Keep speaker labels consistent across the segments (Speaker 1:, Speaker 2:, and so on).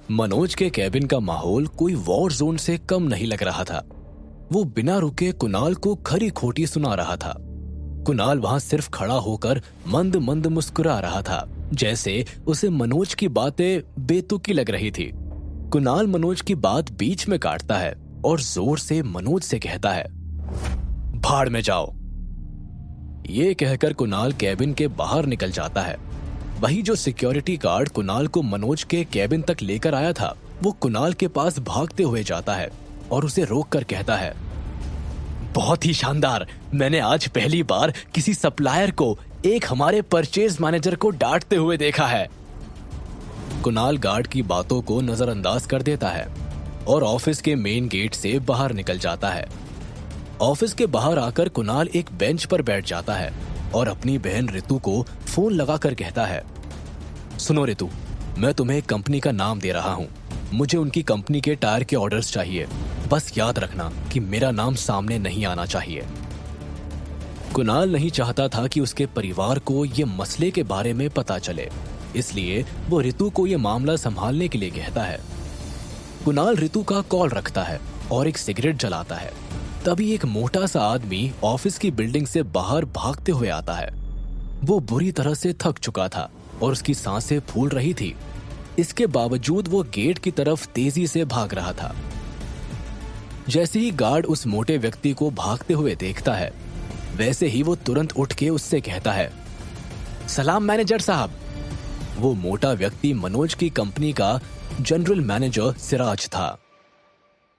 Speaker 1: मनोज के कैबिन का माहौल कोई वॉर जोन से कम नहीं लग रहा था। वो बिना रुके कुणाल को खरी खोटी सुना रहा था। कुणाल वहां सिर्फ खड़ा होकर मंद मंद मुस्कुरा रहा था, जैसे उसे मनोज की बातें बेतुकी लग रही थी। कुणाल मनोज की बात बीच में काटता है और जोर से मनोज से कहता है, भाड़ में जाओ। ये कहकर कुणाल कैबिन के बाहर निकल जाता है। वही जो सिक्योरिटी गार्ड कुणाल को मनोज के कैबिन तक लेकर आया था, वो कुणाल के पास भागते हुए जाता है और उसे रोककर कहता है, बहुत ही शानदार। मैंने आज पहली बार किसी सप्लायर को एक हमारे परचेज मैनेजर को डांटते हुए देखा है। कुणाल गार्ड की बातों को नजरअंदाज कर देता है और ऑफिस के मेन गेट से बाहर निकल जाता है। ऑफिस के बाहर आकर कुणाल एक बेंच पर बैठ जाता है और अपनी बहन रितु को फोन लगाकर कहता है, सुनो रितु, मैं तुम्हें एक कंपनी का नाम दे रहा हूँ। मुझे उनकी कंपनी के टायर के ऑर्डर्स चाहिए। बस याद रखना कि मेरा नाम सामने नहीं आना चाहिए। कुणाल नहीं चाहता था कि उसके परिवार को ये मसले के बारे में पता चले, इसलिए वो रितु को ये मामला संभालने के लिए कहता है। कुणाल रितु का कॉल रखता है और एक सिगरेट जलाता है। तभी एक मोटा सा आदमी ऑफिस की बिल्डिंग से बाहर भागते हुए आता है। वो बुरी तरह से थक चुका था और उसकी सांसें फूल रही थी। इसके बावजूद वो गेट की तरफ तेजी से भाग रहा था। जैसे ही गार्ड उस मोटे व्यक्ति को भागते हुए देखता है, वैसे ही वो तुरंत उठ के उससे कहता है, सलाम मैनेजर साहब। वो मोटा व्यक्ति मनोज की कंपनी का जनरल मैनेजर सिराज था।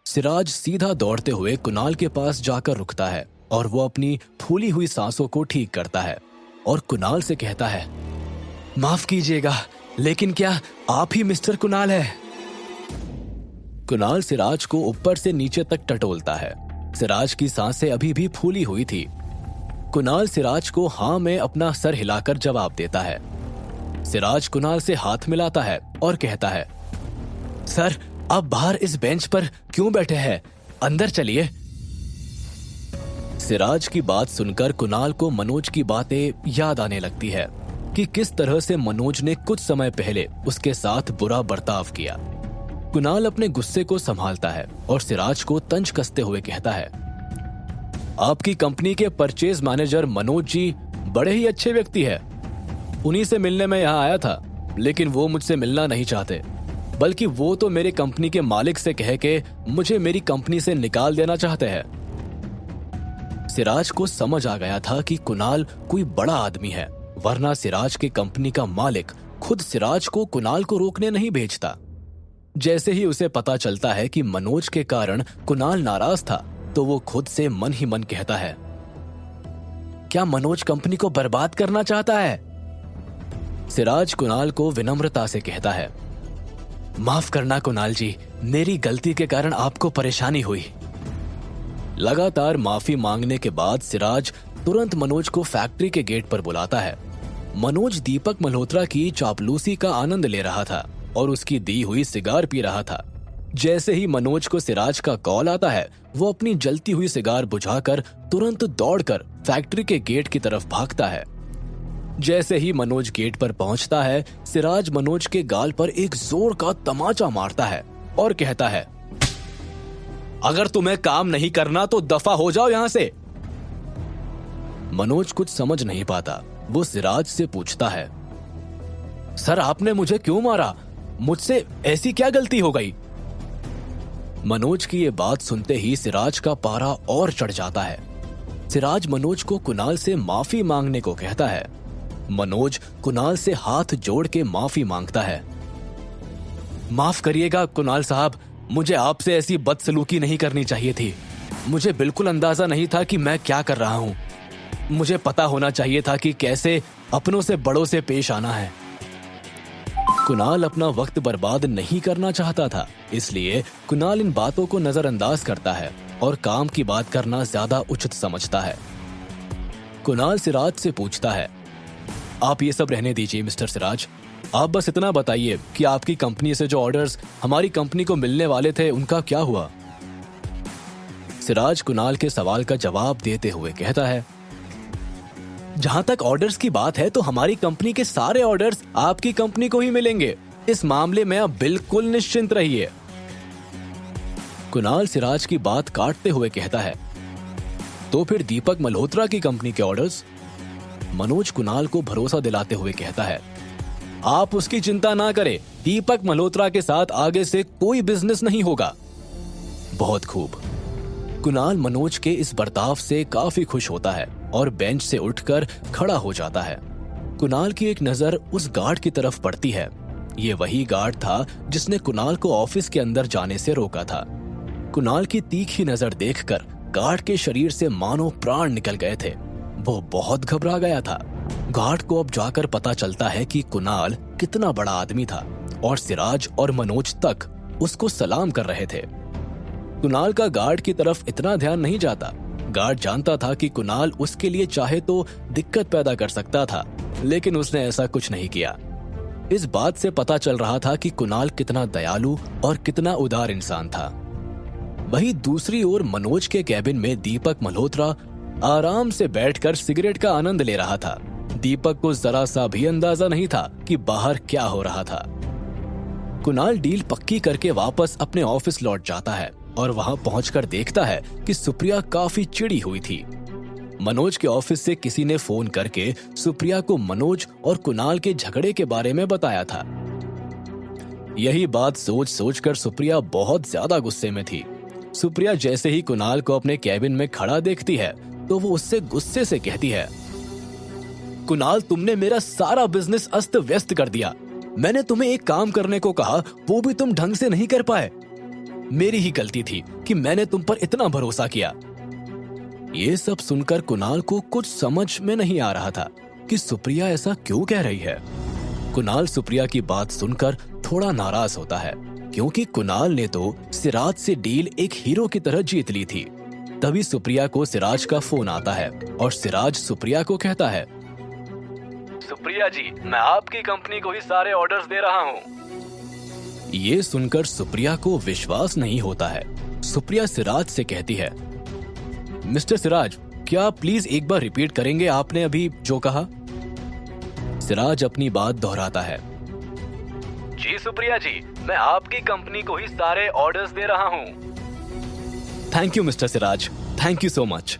Speaker 1: सिराज सीधा दौड़ते हुए कुणाल के पास जाकर रुकता है और वो अपनी फूली हुई सांसों को ठीक करता है और कुणाल से कहता है, माफ कीजिएगा, लेकिन क्या आप ही मिस्टर कुणाल है? कुणाल सिराज को ऊपर से नीचे तक टटोलता है। सिराज की सांसें अभी भी फूली हुई थी। कुणाल सिराज को हाँ में अपना सर हिलाकर जवाब देता है। सिराज कुणाल से हाथ मिलाता है और कहता है, सर आप बाहर इस बेंच पर क्यों बैठे हैं? अंदर चलिए। सिराज की बात सुनकर कुणाल को मनोज की बातें याद आने लगती है कि किस तरह से मनोज ने कुछ समय पहले उसके साथ बुरा बर्ताव किया। कुणाल अपने गुस्से को संभालता है और सिराज को तंज कसते हुए कहता है, आपकी कंपनी के परचेज मैनेजर मनोज जी बड़े ही अच्छे व्यक्ति है। उन्हीं से मिलने में यहाँ आया था, लेकिन वो मुझसे मिलना नहीं चाहते, बल्कि वो तो मेरे कंपनी के मालिक से कह के मुझे मेरी कंपनी से निकाल देना चाहते हैं। सिराज को समझ आ गया था कि कुणाल कोई बड़ा आदमी है, वरना सिराज की कंपनी का मालिक खुद सिराज को कुणाल को रोकने नहीं भेजता। जैसे ही उसे पता चलता है कि मनोज के कारण कुणाल नाराज था, तो वो खुद से मन ही मन कहता है, क्या मनोज कंपनी को बर्बाद करना चाहता है? सिराज कुणाल को विनम्रता से कहता है, माफ करना कुणाल जी, मेरी गलती के कारण आपको परेशानी हुई। लगातार माफी मांगने के बाद सिराज तुरंत मनोज को फैक्ट्री के गेट पर बुलाता है। मनोज दीपक मल्होत्रा की चापलूसी का आनंद ले रहा था और उसकी दी हुई सिगार पी रहा था। जैसे ही मनोज को सिराज का कॉल आता है, वो अपनी जलती हुई सिगार बुझाकर तुरंत दौड़कर फैक्ट्री के गेट की तरफ भागता है। जैसे ही मनोज गेट पर पहुंचता है, सिराज मनोज के गाल पर एक जोर का तमाचा मारता है और कहता है, अगर तुम्हें काम नहीं करना तो दफा हो जाओ यहां से। मनोज कुछ समझ नहीं पाता। वो सिराज से पूछता है, सर आपने मुझे क्यों मारा? मुझसे ऐसी क्या गलती हो गई? मनोज की ये बात सुनते ही सिराज का पारा और चढ़ जाता है। सिराज मनोज को कुणाल से माफी मांगने को कहता है। मनोज कुणाल से हाथ जोड़ के माफी मांगता है। माफ करिएगा कुणाल साहब, मुझे आपसे ऐसी बदसलूकी नहीं करनी चाहिए थी। मुझे बिल्कुल अंदाजा नहीं था कि मैं क्या कर रहा हूं। मुझे पता होना चाहिए था कि कैसे अपनों से बड़ों से पेश आना है। कुणाल अपना वक्त बर्बाद नहीं करना चाहता था, इसलिए कुणाल इन बातों को नजरअंदाज करता है और काम की बात करना ज्यादा उचित समझता है। कुणाल सिराज से पूछता है, आप ये सब रहने दीजिए मिस्टर सिराज, आप बस इतना बताइए कि आपकी कंपनी से जो ऑर्डर्स हमारी कंपनी को मिलने वाले थे उनका क्या हुआ? सिराज कुणाल के सवाल का जवाब देते हुए कहता है, जहां तक ऑर्डर्स की बात है तो हमारी कंपनी के सारे ऑर्डर्स आपकी कंपनी को ही मिलेंगे। इस मामले में आप बिल्कुल निश्चिंत रहिए। कुणाल सिराज की बात काटते हुए कहता है, तो फिर दीपक मल्होत्रा की कंपनी के ऑर्डर्स? मनोज कुणाल को भरोसा दिलाते हुए कहता है, आप उसकी चिंता ना करें, दीपक मल्होत्रा के साथ आगे से कोई बिजनेस नहीं होगा। बहुत खूब। कुणाल मनोज के इस बर्ताव से काफी खुश होता है और बेंच से उठकर खड़ा हो जाता है। कुणाल की एक नजर उस गार्ड की तरफ पड़ती है। ये वही गार्ड था जिसने कुणाल को ऑफिस के अंदर जाने से रोका था। कुणाल की तीखी नजर देखकर गार्ड के शरीर से मानो प्राण निकल गए थे। वो बहुत घबरा गया था। गार्ड को अब जाकर पता चलता है कि कुणाल कितना बड़ा आदमी था और सिराज और मनोज तक उसको सलाम कर रहे थे। कुणाल का गार्ड की तरफ इतना ध्यान नहीं जाता। गार्ड जानता था कि कुणाल उसके लिए चाहे तो दिक्कत पैदा कर सकता था, लेकिन उसने ऐसा कुछ नहीं किया। इस बात से पता चल रहा था कि कुणाल कितना दयालु और कितना उदार इंसान था। वहीं दूसरी ओर मनोज के कैबिन में दीपक मल्होत्रा आराम से बैठकर सिगरेट का आनंद ले रहा था। दीपक को जरा सा भी अंदाजा नहीं था कि बाहर क्या हो रहा था। कुणाल डील पक्की करके वापस अपने ऑफिस लौट जाता है और वहां पहुंचकर देखता है कि सुप्रिया काफी चिड़ी हुई थी। मनोज के ऑफिस से किसी ने फोन करके सुप्रिया को मनोज और कुणाल के झगड़े के बारे में बताया था। यही बात सोच सोचकर सुप्रिया बहुत ज्यादा गुस्से में थी। सुप्रिया जैसे ही कुणाल को अपने कैबिन में खड़ा देखती है तो वो उससे गुस्से से कहती है, कुणाल, तुमने मेरा सारा बिजनेस अस्त व्यस्त कर दिया। मैंने तुम्हें एक काम करने को कहा, वो भी तुम ढंग से नहीं कर पाए। मेरी ही गलती थी कि मैंने तुम पर इतना भरोसा किया। ये सब सुनकर कुणाल को कुछ समझ में नहीं आ रहा था कि सुप्रिया ऐसा क्यों कह रही है। कुणाल सुप्रिया की बात सुनकर थोड़ा नाराज होता है, क्योंकि कुणाल ने तो सिराज से डील एक हीरो की तरह जीत ली थी। तभी सुप्रिया को सिराज का फोन आता है और सिराज सुप्रिया को कहता है, सुप्रिया जी, मैं आपकी कंपनी को ही सारे ऑर्डर्स दे रहा हूँ। ये सुनकर सुप्रिया को विश्वास नहीं होता है। सुप्रिया सिराज से कहती है, मिस्टर सिराज, क्या आप प्लीज एक बार रिपीट करेंगे आपने अभी जो कहा? सिराज अपनी बात दोहराता है, जी सुप्रिया जी, मैं आपकी कंपनी को ही सारे ऑर्डर्स दे रहा हूँ। Thank you mister Siraj, thank you so much.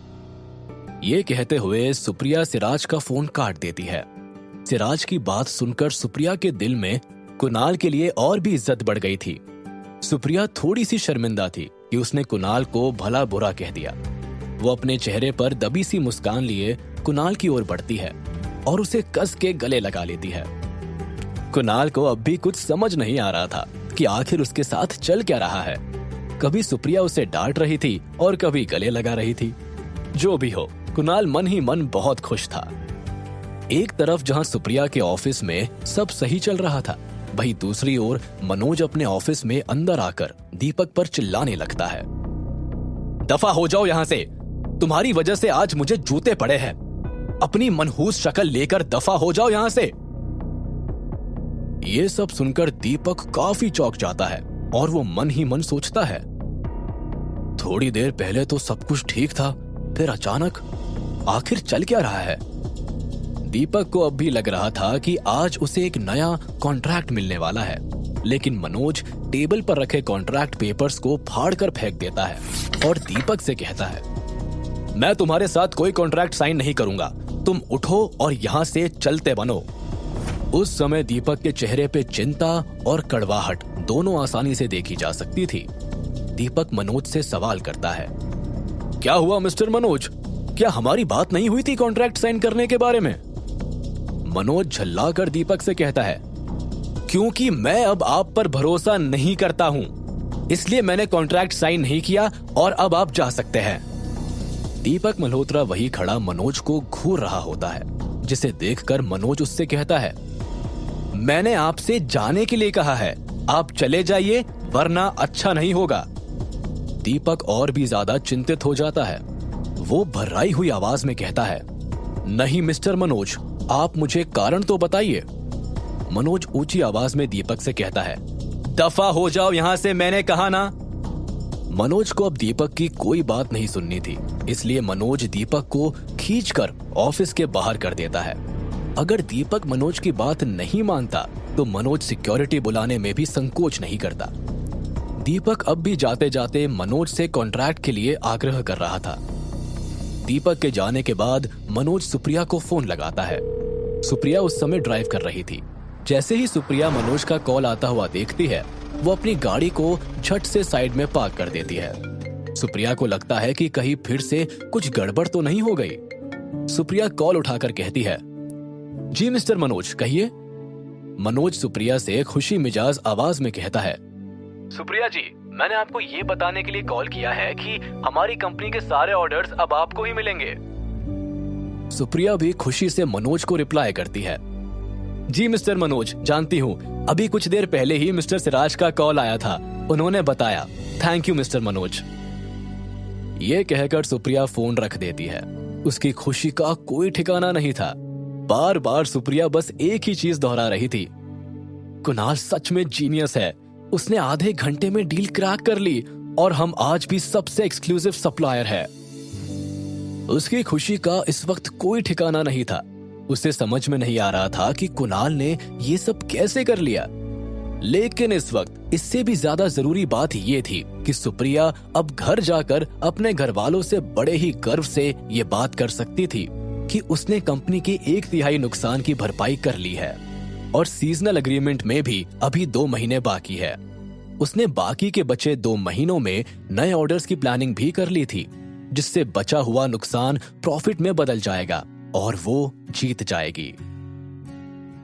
Speaker 1: ये कहते हुए सुप्रिया सिराज का फोन काट देती है। सिराज की बात सुनकर सुप्रिया के दिल में कुणाल के लिए और भी इज्जत बढ़ गई थी। सुप्रिया थोड़ी सी शर्मिंदा थी कि उसने कुणाल को भला बुरा कह दिया। वो अपने चेहरे पर दबी सी मुस्कान लिए कुणाल की ओर बढ़ती है और उसे कस के गले लगा लेती है। कुणाल को अब भी कुछ समझ नहीं आ रहा था कि आखिर उसके साथ चल क्या रहा है। कभी सुप्रिया उसे डांट रही थी और कभी गले लगा रही थी। जो भी हो, कुणाल मन ही मन बहुत खुश था। एक तरफ जहां सुप्रिया के ऑफिस में सब सही चल रहा था, वहीं दूसरी ओर मनोज अपने ऑफिस में अंदर आकर दीपक पर चिल्लाने लगता है, दफा हो जाओ यहां से, तुम्हारी वजह से आज मुझे जूते पड़े हैं। अपनी मनहूस शक्ल लेकर दफा हो जाओ यहां से। ये सब सुनकर दीपक काफी चौंक जाता है और वो मन ही मन सोचता है, थोड़ी देर पहले तो सब कुछ ठीक था, फिर अचानक आखिर चल क्या रहा है। दीपक को अब भी लग रहा था कि आज उसे एक नया कॉन्ट्रैक्ट मिलने वाला है, लेकिन मनोज टेबल पर रखे कॉन्ट्रैक्ट पेपर्स को फाड़कर फेंक देता है और दीपक से कहता है, मैं तुम्हारे साथ कोई कॉन्ट्रैक्ट साइन नहीं करूंगा, तुम उठो और यहां से चलते बनो। उस समय दीपक के चेहरे पे चिंता और कड़वाहट दोनों आसानी से देखी जा सकती थी। दीपक मनोज से सवाल करता है, क्या हुआ मिस्टर मनोज, क्या हमारी बात नहीं हुई थी कॉन्ट्रैक्ट साइन करने के बारे में? मनोज झल्लाकर दीपक से कहता है, क्योंकि मैं अब आप पर भरोसा नहीं करता हूं, इसलिए मैंने कॉन्ट्रैक्ट साइन नहीं किया और अब आप जा सकते हैं। दीपक मल्होत्रा वही खड़ा मनोज को घूर रहा होता है, जिसे देखकर मनोज उससे कहता है, मैंने आपसे जाने के लिए कहा है, आप चले जाइए वरना अच्छा नहीं होगा। दीपक और भी ज्यादा चिंतित हो जाता है। वो भर्राई हुई आवाज में कहता है, नहीं मिस्टर मनोज, आप मुझे कारण तो बताइए। मनोज ऊंची आवाज में दीपक से कहता है, दफा हो जाओ यहां से, मैंने कहा ना। मनोज को अब दीपक की कोई बात नहीं सुननी थी, इसलिए मनोज दीपक को खींचकर ऑफिस के बाहर कर देता है। अगर दीपक मनोज की बात नहीं मानता तो मनोज सिक्योरिटी बुलाने में भी संकोच नहीं करता। दीपक अब भी जाते जाते मनोज से कॉन्ट्रैक्ट के लिए आग्रह कर रहा था। दीपक के जाने के बाद मनोज सुप्रिया को फोन लगाता है। सुप्रिया उस समय ड्राइव कर रही थी। जैसे ही सुप्रिया मनोज का कॉल आता हुआ देखती है, वो अपनी गाड़ी को झट से साइड में पार्क कर देती है। सुप्रिया को लगता है कि कहीं फिर से कुछ गड़बड़ तो नहीं हो गई। सुप्रिया कॉल उठाकर कहती है, जी मिस्टर मनोज, कहिए। मनोज सुप्रिया से खुशी मिजाज आवाज में कहता है, सुप्रिया जी, मैंने आपको ये बताने के लिए कॉल किया है कि हमारी कंपनी के सारे ऑर्डर्स अब आपको ही मिलेंगे। सुप्रिया भी खुशी से मनोज को रिप्लाई करती है, जी मिस्टर मनोज, जानती हूँ, अभी कुछ देर पहले ही मिस्टर सिराज का कॉल आया था, उन्होंने बताया। Thank you mister Manoj. ये कहकर सुप्रिया फोन रख देती है। उसकी खुशी का कोई ठिकाना नहीं था। बार बार सुप्रिया बस एक ही चीज दोहरा रही थी, कुणाल सच में जीनियस है, उसने आधे घंटे में डील क्रैक कर ली और हम आज भी सबसे एक्सक्लूसिव सप्लायर है। उसकी खुशी का इस वक्त कोई ठिकाना नहीं था। उसे समझ में नहीं आ रहा था कि कुणाल ने ये सब कैसे कर लिया। लेकिन इस वक्त इससे भी ज्यादा जरूरी बात ये थी कि सुप्रिया अब घर जाकर अपने घर वालों से बड़े ही गर्व से ये बात कर सकती थी कि उसने कंपनी के 1/3 नुकसान की भरपाई कर ली है और सीजनल एग्रीमेंट में भी अभी 2 महीने बाकी है। उसने बाकी के बचे 2 महीनों में नए ऑर्डर्स की प्लानिंग भी कर ली थी, जिससे बचा हुआ नुकसान प्रॉफिट में बदल जाएगा और वो जीत जाएगी।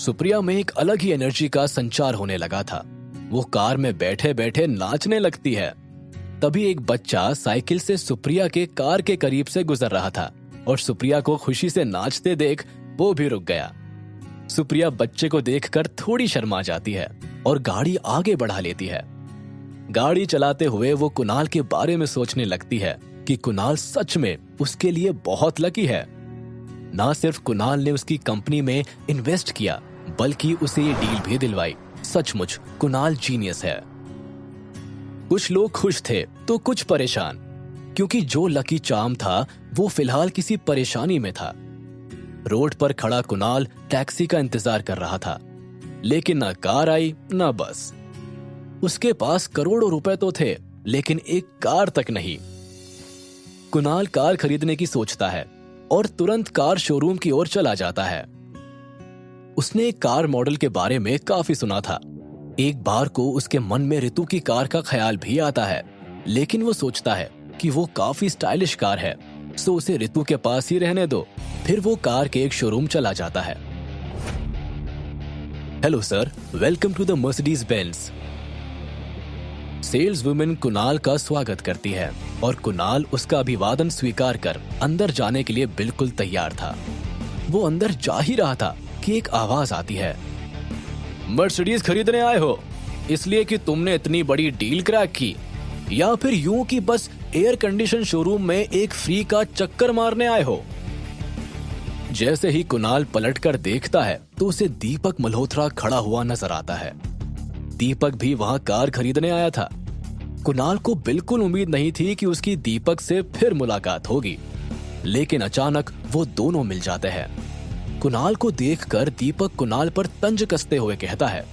Speaker 1: सुप्रिया में एक अलग ही एनर्जी का संचार होने लगा था। वो कार में बैठे बैठे नाचने लगती है। तभी एक बच्चा साइकिल से सुप्रिया के कार के करीब से गुजर रहा था और सुप्रिया को खुशी से नाचते देख वो भी रुक गया। सुप्रिया बच्चे को देखकर थोड़ी शर्मा जाती है और गाड़ी आगे बढ़ा लेती है। गाड़ी चलाते हुए वो कुणाल के बारे में सोचने लगती है कि कुणाल सच में उसके लिए बहुत लकी है। ना सिर्फ कुणाल ने उसकी कंपनी में इन्वेस्ट किया, बल्कि उसे ये डील भी दिलवाई। सचमुच कुणाल जीनियस है। कुछ लोग खुश थे तो कुछ परेशान, क्योंकि जो लकी चार्म था वो फिलहाल किसी परेशानी में था। रोड पर खड़ा कुणाल टैक्सी का इंतजार कर रहा था, लेकिन ना कार आई ना बस। उसके पास करोड़ों रुपए तो थे, लेकिन एक कार तक नहीं। कुणाल कार खरीदने की सोचता है और तुरंत कार शोरूम की ओर चला जाता है। उसने एक कार मॉडल के बारे में काफी सुना था। एक बार को उसके मन में ऋतु की कार का ख्याल भी आता है, लेकिन वो सोचता है कि वो काफी स्टाइलिश कार है, सो उसे ऋतु के पास ही रहने दो। फिर वो कार के एक शोरूम चला जाता है। Hello sir, welcome to the Mercedes Benz. Sales women Kunal का स्वागत करती है और कुणाल उसका अभिवादन स्वीकार कर अंदर जाने के लिए बिल्कुल तैयार था। वो अंदर जा ही रहा था कि एक आवाज आती है, मर्सिडीज खरीदने आए हो इसलिए कि तुमने इतनी बड़ी डील क्रैक की, या फिर यूं कि बस एयर कंडीशन शोरूम में एक फ्री का चक्कर मारने आए हो? जैसे ही कुणाल पलटकर देखता है तो उसे दीपक मल्होत्रा खड़ा हुआ नजर आता है। दीपक भी वहां कार खरीदने आया था। कुणाल को बिल्कुल उम्मीद नहीं थी कि उसकी दीपक से फिर मुलाकात होगी, लेकिन अचानक वो दोनों मिल जाते हैं। कुणाल को देखकर दीपक कुणाल पर तंज कसते हुए कहता है,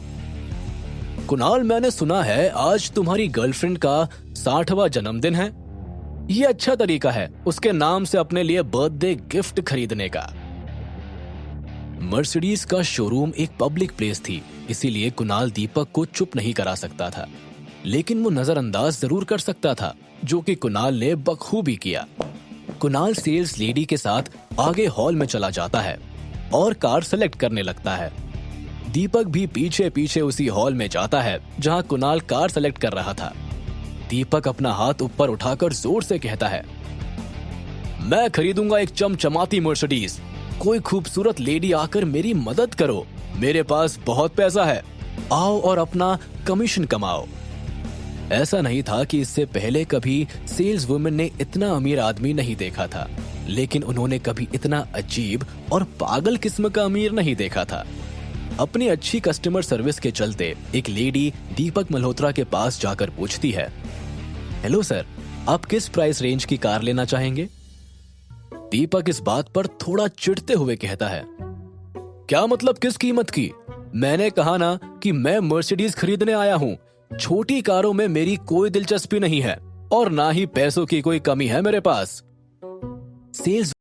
Speaker 1: कुणाल, मैंने सुना है आज तुम्हारी गर्लफ्रेंड का 60वां जन्मदिन है। ये अच्छा तरीका है उसके नाम से अपने लिए बर्थडे गिफ्ट खरीदने का। मर्सिडीज का शोरूम एक पब्लिक प्लेस थी, इसीलिए कुणाल दीपक को चुप नहीं करा सकता था, लेकिन वो नजरअंदाज जरूर कर सकता था, जो कि कुणाल ने बखूबी किया। कुणाल सेल्स लेडी के साथ आगे हॉल में चला जाता है और कार सेलेक्ट करने लगता है। दीपक भी पीछे पीछे उसी हॉल में जाता है जहां कुणाल कार सेलेक्ट कर रहा था। दीपक अपना हाथ ऊपर उठाकर जोर से कहता है, मैं खरीदूंगा एक चमचमाती मर्सिडीज। कोई खूबसूरत लेडी आकर मेरी मदद करो, मेरे पास बहुत पैसा है, आओ और अपना कमीशन कमाओ। ऐसा नहीं था कि इससे पहले कभी सेल्स वुमेन ने इतना अमीर आदमी नहीं देखा था, लेकिन उन्होंने कभी इतना अजीब और पागल किस्म का अमीर नहीं देखा था। अपनी अच्छी कस्टमर सर्विस के चलते एक लेडी दीपक मल्होत्रा के पास जाकर पूछती है, हेलो सर, आप किस प्राइस रेंज की कार लेना चाहेंगे? दीपक इस बात पर थोड़ा चिढ़ते हुए कहता है, क्या मतलब किस कीमत की? मैंने कहा ना कि मैं मर्सिडीज खरीदने आया हूँ। छोटी कारों में मेरी कोई दिलचस्पी नहीं है और ना ही पैसों की कोई कमी है मेरे पास। सेल्स